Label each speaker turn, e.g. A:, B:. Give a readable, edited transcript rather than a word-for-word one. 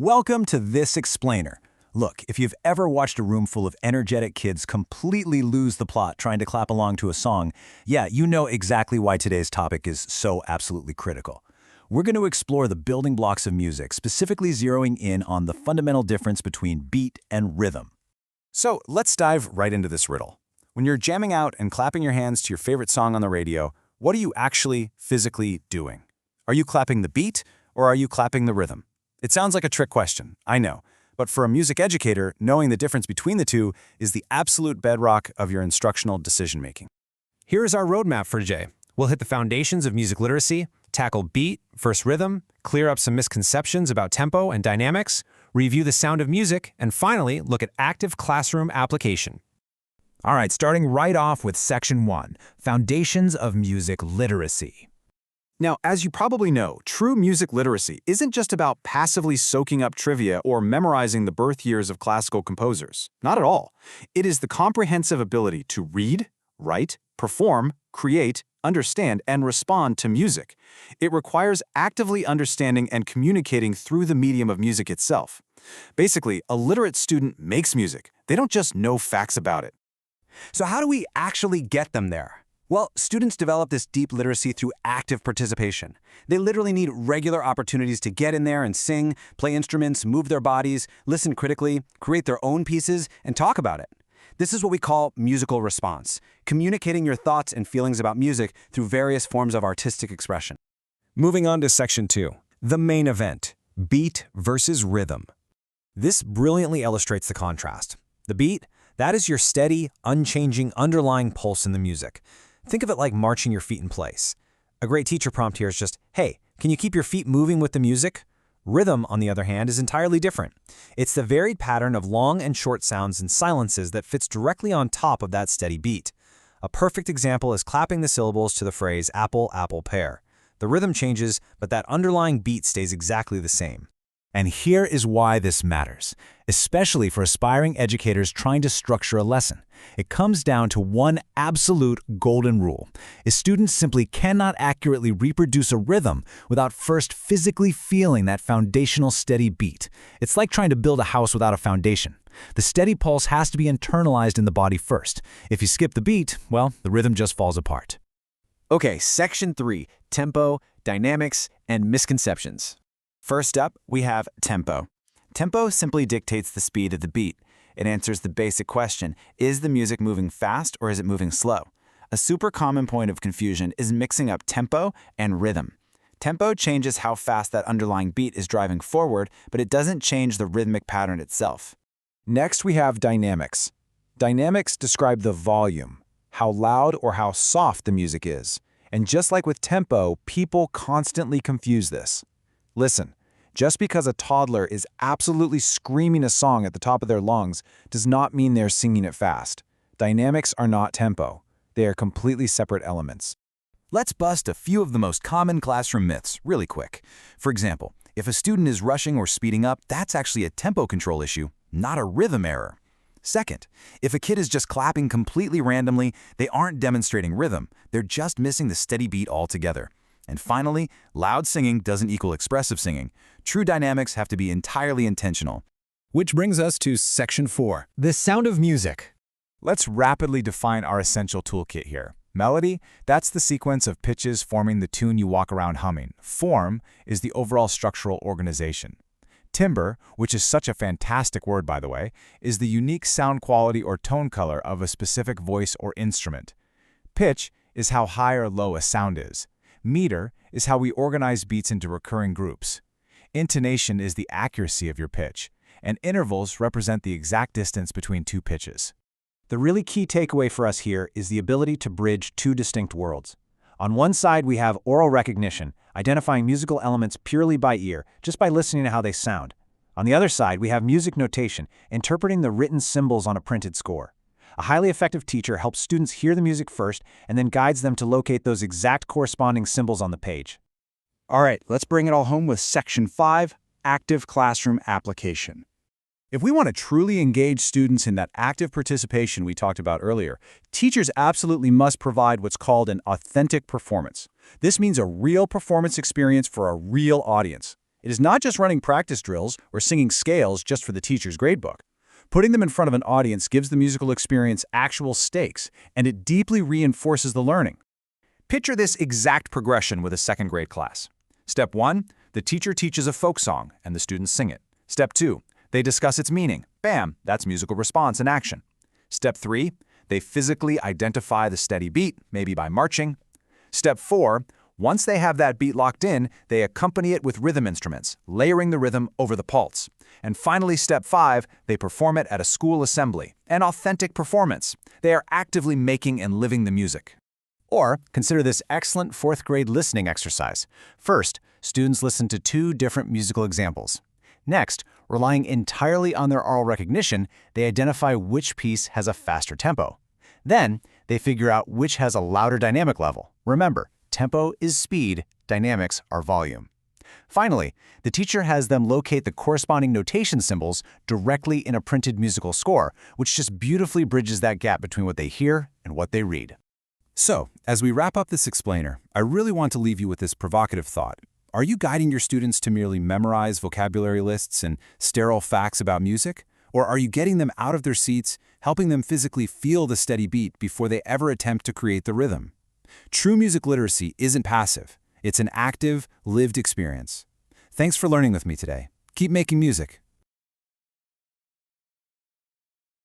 A: Welcome to This Explainer. Look, if you've ever watched a room full of energetic kids completely lose the plot trying to clap along to a song, yeah, you know exactly why today's topic is so absolutely critical. We're going to explore the building blocks of music, specifically zeroing in on the fundamental difference between beat and rhythm. So let's dive right into this riddle. When you're jamming out and clapping your hands to your favorite song on the radio, what are you actually physically doing? Are you clapping the beat or are you clapping the rhythm? It sounds like a trick question, I know. But for a music educator, knowing the difference between the two is the absolute bedrock of your instructional decision-making.
B: Here is our roadmap for today. We'll hit the foundations of music literacy, tackle beat versus rhythm, clear up some misconceptions about tempo and dynamics, review the sound of music, and finally, look at active classroom application.
C: All right, starting right off with Section 1, Foundations of Music Literacy.
A: Now, as you probably know, true music literacy isn't just about passively soaking up trivia or memorizing the birth years of classical composers. Not at all. It is the comprehensive ability to read, write, perform, create, understand, and respond to music. It requires actively understanding and communicating through the medium of music itself. Basically, a literate student makes music. They don't just know facts about it.
C: So how do we actually get them there? Well, students develop this deep literacy through active participation. They literally need regular opportunities to get in there and sing, play instruments, move their bodies, listen critically, create their own pieces, and talk about it. This is what we call musical response, communicating your thoughts and feelings about music through various forms of artistic expression.
B: Moving on to Section 2, the main event, beat versus rhythm. This brilliantly illustrates the contrast. The beat, that is your steady, unchanging, underlying pulse in the music. Think of it like marching your feet in place. A great teacher prompt here is just, hey, can you keep your feet moving with the music? Rhythm, on the other hand, is entirely different. It's the varied pattern of long and short sounds and silences that fits directly on top of that steady beat. A perfect example is clapping the syllables to the phrase apple, apple, pear. The rhythm changes, but that underlying beat stays exactly the same.
C: And here is why this matters, especially for aspiring educators trying to structure a lesson. It comes down to one absolute golden rule. Students simply cannot accurately reproduce a rhythm without first physically feeling that foundational steady beat. It's like trying to build a house without a foundation. The steady pulse has to be internalized in the body first. If you skip the beat, well, the rhythm just falls apart.
D: Okay, Section 3, Tempo, Dynamics, and Misconceptions. First up, we have tempo. Tempo simply dictates the speed of the beat. It answers the basic question, is the music moving fast or is it moving slow? A super common point of confusion is mixing up tempo and rhythm. Tempo changes how fast that underlying beat is driving forward, but it doesn't change the rhythmic pattern itself.
A: Next, we have dynamics. Dynamics describe the volume, how loud or how soft the music is. And just like with tempo, people constantly confuse this. Listen, just because a toddler is absolutely screaming a song at the top of their lungs does not mean they're singing it fast. Dynamics are not tempo. They are completely separate elements.
C: Let's bust a few of the most common classroom myths really quick. For example, if a student is rushing or speeding up, that's actually a tempo control issue, not a rhythm error. Second, if a kid is just clapping completely randomly, they aren't demonstrating rhythm. They're just missing the steady beat altogether. And finally, loud singing doesn't equal expressive singing. True dynamics have to be entirely intentional.
B: Which brings us to Section 4, the sound of music.
A: Let's rapidly define our essential toolkit here. Melody, that's the sequence of pitches forming the tune you walk around humming. Form is the overall structural organization. Timbre, which is such a fantastic word by the way, is the unique sound quality or tone color of a specific voice or instrument. Pitch is how high or low a sound is. Meter is how we organize beats into recurring groups. Intonation is the accuracy of your pitch, and intervals represent the exact distance between two pitches. The really key takeaway for us here is the ability to bridge two distinct worlds. On one side, we have oral recognition, identifying musical elements purely by ear, just by listening to how they sound. On the other side, we have music notation, interpreting the written symbols on a printed score. A highly effective teacher helps students hear the music first and then guides them to locate those exact corresponding symbols on the page.
E: All right, let's bring it all home with Section 5, Active Classroom Application.
A: If we want to truly engage students in that active participation we talked about earlier, teachers absolutely must provide what's called an authentic performance. This means a real performance experience for a real audience.
E: It is not just running practice drills or singing scales just for the teacher's gradebook. Putting them in front of an audience gives the musical experience actual stakes, and it deeply reinforces the learning.
A: Picture this exact progression with a second-grade class. Step 1, the teacher teaches a folk song, and the students sing it. Step 2, they discuss its meaning. Bam, that's musical response in action. Step 3, they physically identify the steady beat, maybe by marching. Step 4, once they have that beat locked in, they accompany it with rhythm instruments, layering the rhythm over the pulse. And finally, Step 5, they perform it at a school assembly, an authentic performance. They are actively making and living the music.
B: Or consider this excellent fourth-grade listening exercise. First, students listen to 2 different musical examples. Next, relying entirely on their oral recognition, they identify which piece has a faster tempo. Then, they figure out which has a louder dynamic level. Remember, tempo is speed, dynamics are volume. Finally, the teacher has them locate the corresponding notation symbols directly in a printed musical score, which just beautifully bridges that gap between what they hear and what they read.
C: So, as we wrap up this explainer, I really want to leave you with this provocative thought. Are you guiding your students to merely memorize vocabulary lists and sterile facts about music? Or are you getting them out of their seats, helping them physically feel the steady beat before they ever attempt to create the rhythm? True music literacy isn't passive. It's an active, lived experience. Thanks for learning with me today. Keep making music.